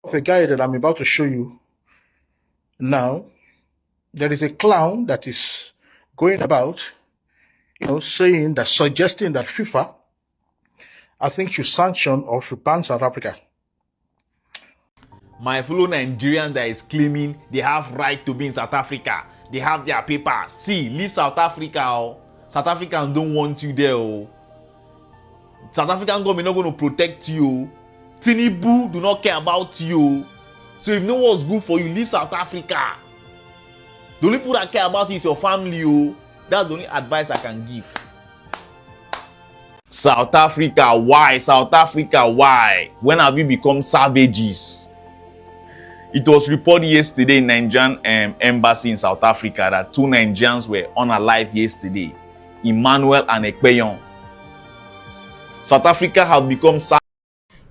Of a guy that I'm about to show you now, there is a clown that is going about, suggesting that FIFA, I think, should sanction or should ban South Africa. My fellow Nigerians that is claiming they have right to be in South Africa, they have their papers. See, leave South Africa. Oh. South Africans don't want you there. Oh. South African government not going to protect you. Tinubu do not care about you. So if no one's good for you, leave South Africa. The only people that care about you is your family. Oh. That's the only advice I can give. South Africa, why? South Africa, why? When have you become savages? It was reported yesterday in Nigerian embassy in South Africa that 2 Nigerians were unalive yesterday, Emmanuel and Ekpeyon. South Africa have become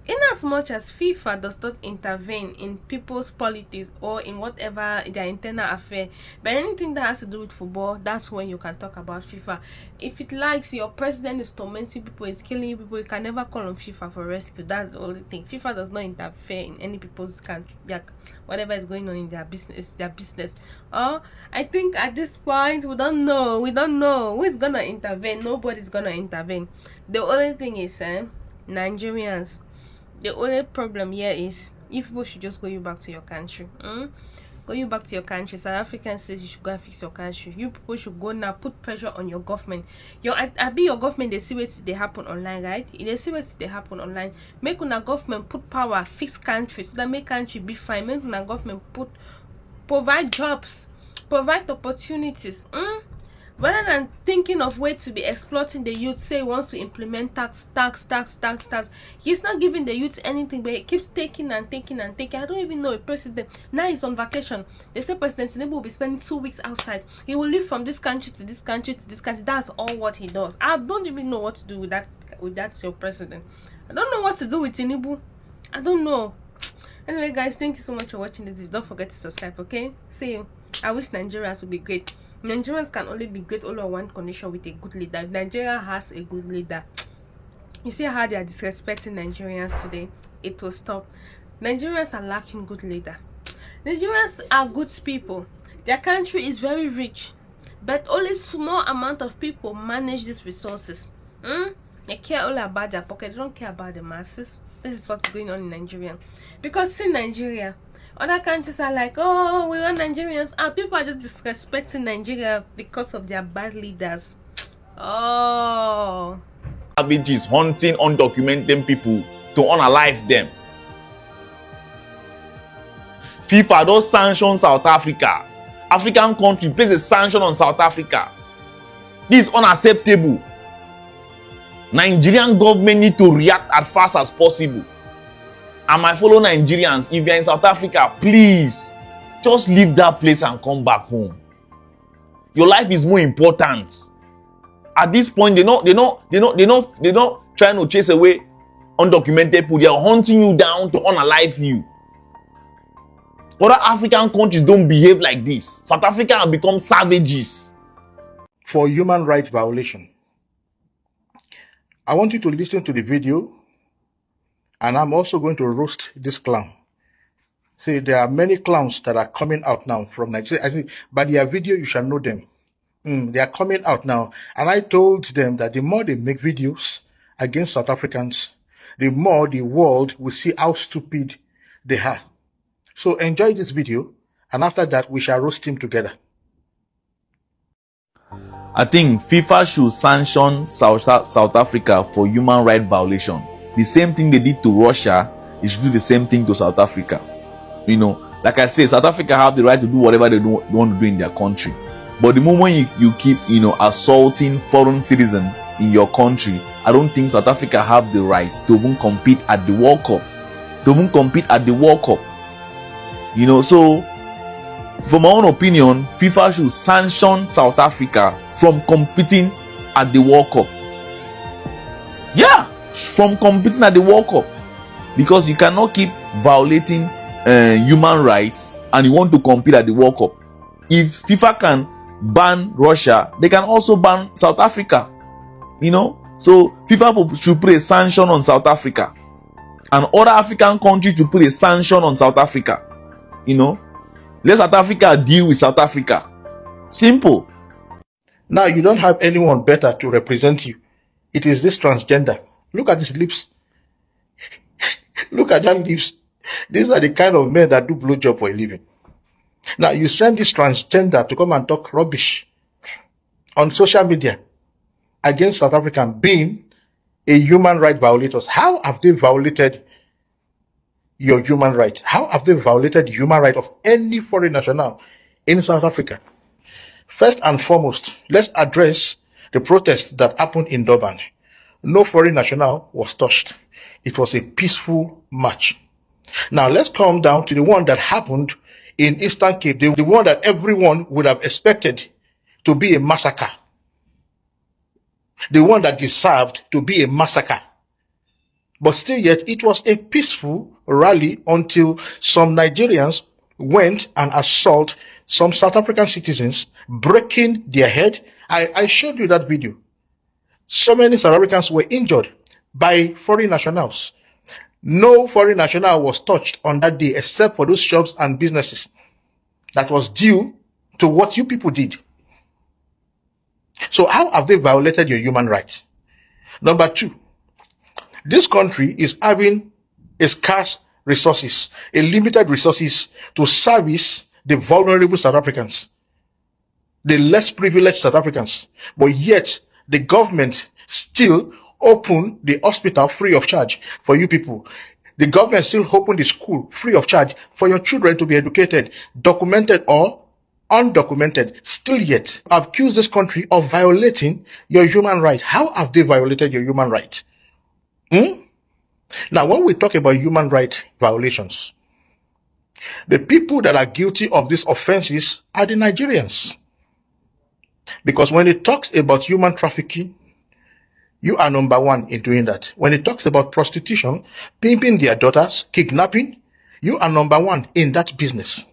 Inasmuch as FIFA does not intervene in people's politics or in whatever their internal affair, but anything that has to do with football, that's when you can talk about FIFA. If it likes your president is tormenting people, is killing people, you can never call on FIFA for rescue. That's the only thing. FIFA does not interfere in any people's country, whatever is going on in their business, I think at this point we don't know who is gonna intervene. Nobody's gonna intervene. The only thing is Nigerians. The only problem here is if people should just go you back to your country. Go you back to your country. South African says you should go and fix your country. You people should go now, put pressure on your government. Your government, they see what they happen online, right? They see what they happen online. Make una government put power, fix countries, so that make country be fine. Make una government provide jobs, provide opportunities. Rather than thinking of ways to be exploiting the youth, say he wants to implement tax. He's not giving the youth anything, but he keeps taking and taking. I don't even know a president. Now he's on vacation. They say President Tinubu will be spending 2 weeks outside. He will live from this country to this country to this country. That's all what he does. I don't even know what to do with that your president. I don't know what to do with Tinubu. I don't know. Anyway, guys, thank you so much for watching this video. Don't forget to subscribe, okay? See you. I wish Nigerians would be great. Nigerians can only be great only on one condition: with a good leader. If Nigeria has a good leader, you see how they are disrespecting Nigerians today, it will stop. Nigerians are lacking good leader. Nigerians are good people. Their country is very rich, but only small amount of people manage these resources. They care only about their pocket. They don't care about the masses. This is what's going on in Nigeria. Because in Nigeria, other countries are like, oh, we want Nigerians. People are just disrespecting Nigeria because of their bad leaders. Oh. savages hunting undocumented people to unalive them. FIFA does sanction South Africa. African country place a sanction on South Africa. This is unacceptable. Nigerian government need to react as fast as possible. And my fellow Nigerians, if you're in South Africa, please just leave that place and come back home. Your life is more important. At this point, they're not trying to chase away undocumented people. They are hunting you down to unalive you. Other African countries don't behave like this. South Africa have become savages. For human rights violation. I want you to listen to the video, and I'm also going to roast this clown. See, there are many clowns that are coming out now from Nigeria. I think by their video, you shall know them. They are coming out now. And I told them that the more they make videos against South Africans, the more the world will see how stupid they are. So enjoy this video, and after that, we shall roast him together. I think FIFA should sanction South Africa for human rights violation. The same thing they did to Russia, they should do the same thing to South Africa. You know, like I said, South Africa have the right to do whatever they want to do in their country. But the moment you keep, assaulting foreign citizens in your country, I don't think South Africa have the right to even compete at the World Cup. So from my own opinion, FIFA should sanction South Africa from competing at the World Cup. Yeah, from competing at the World Cup. Because you cannot keep violating human rights and you want to compete at the World Cup. If FIFA can ban Russia, they can also ban South Africa. So FIFA should put a sanction on South Africa. and other African countries to put a sanction on South Africa. You know, let South Africa deal with South Africa. Simple. Now you don't have anyone better to represent you. It is this transgender. Look at his lips. Look at that lips. These are the kind of men that do blowjob for a living. Now you send this transgender to come and talk rubbish on social media against South African being a human right violators. How have they violated your human right? How have they violated the human right of any foreign national in South Africa? First and foremost, let's address the protest that happened in Durban. No foreign national was touched. It was a peaceful march. Now let's come down to the one that happened in Eastern Cape, the one that everyone would have expected to be a massacre. The one that deserved to be a massacre. But still yet, it was a peaceful rally until some Nigerians went and assaulted some South African citizens, breaking their head. I showed you that video. So many South Africans were injured by foreign nationals. No foreign national was touched on that day except for those shops and businesses. That was due to what you people did. So how have they violated your human rights? Number two, this country is having a scarce resources, a limited resources to service the vulnerable South Africans, the less privileged South Africans. But yet, the government still open the hospital free of charge for you people. The government still open the school free of charge for your children to be educated, documented or undocumented. Still yet, accuse this country of violating your human right. How have they violated your human right? Now, when we talk about human right violations, the people that are guilty of these offenses are the Nigerians. Because when it talks about human trafficking, you are number one in doing that. When it talks about prostitution, pimping their daughters, kidnapping, you are number one in that business.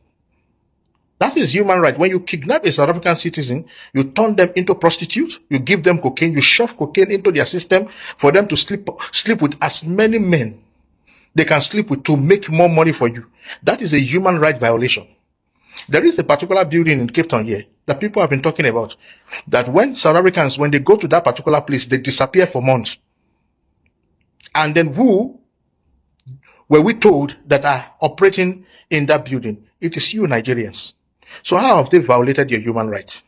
That is human right. When you kidnap a South African citizen, you turn them into prostitutes, you give them cocaine, you shove cocaine into their system for them to sleep with as many men they can sleep with to make more money for you. That is a human right violation. There is a particular building in Cape Town here that people have been talking about, that when South Africans, when they go to that particular place, they disappear for months. And then who were we told that are operating in that building? It is you Nigerians. So how have they violated your human rights?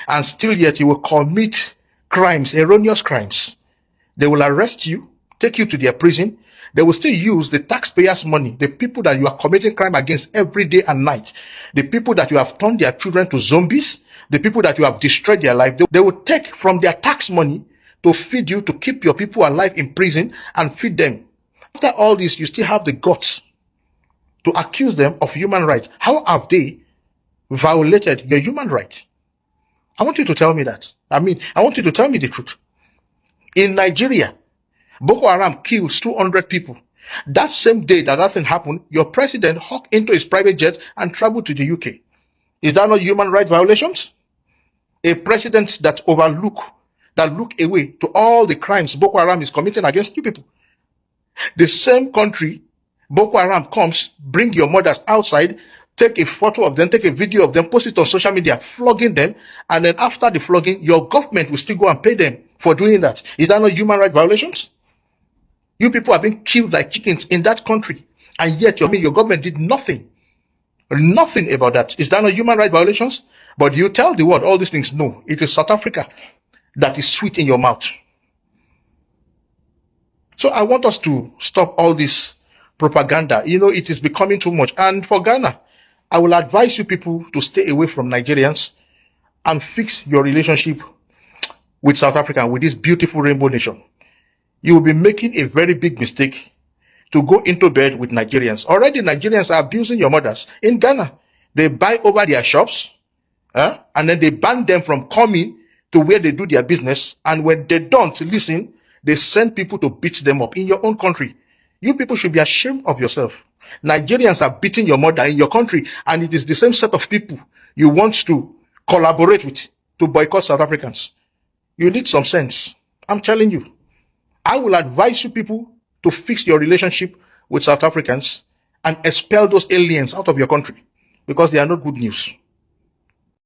And still yet you will commit crimes, erroneous crimes. They will arrest you, take you to their prison. They will still use the taxpayers' money, the people that you are committing crime against every day and night, the people that you have turned their children to zombies, the people that you have destroyed their life. They will take from their tax money to feed you, to keep your people alive in prison and feed them. After all this, you still have the guts to accuse them of human rights. How have they violated your human right? I want you to tell me that. I want you to tell me the truth. In Nigeria, Boko Haram kills 200 people. That same day that thing happened, your president hopped into his private jet and traveled to the UK. Is that not human rights violations? A president that look away to all the crimes Boko Haram is committing against you people. The same country, Boko Haram comes, bring your mothers outside, take a photo of them, take a video of them, post it on social media, flogging them, and then after the flogging, your government will still go and pay them for doing that. Is that not human rights violations? You people are being killed like chickens in that country, and yet your government did nothing about that. Is that not human rights violations? But you tell the world all these things. No, it is South Africa that is sweet in your mouth. So I want us to stop all this propaganda. It is becoming too much. And for Ghana, I will advise you people to stay away from Nigerians and fix your relationship with South Africa, with this beautiful rainbow nation. You will be making a very big mistake to go into bed with Nigerians. Already Nigerians are abusing your mothers. In Ghana, they buy over their shops, and then they ban them from coming to where they do their business. And when they don't listen, they send people to beat them up in your own country. You people should be ashamed of yourself. Nigerians are beating your mother in your country, and it is the same set of people you want to collaborate with to boycott South Africans. You need some sense. I'm telling you. I will advise you people to fix your relationship with South Africans and expel those aliens out of your country because they are not good news.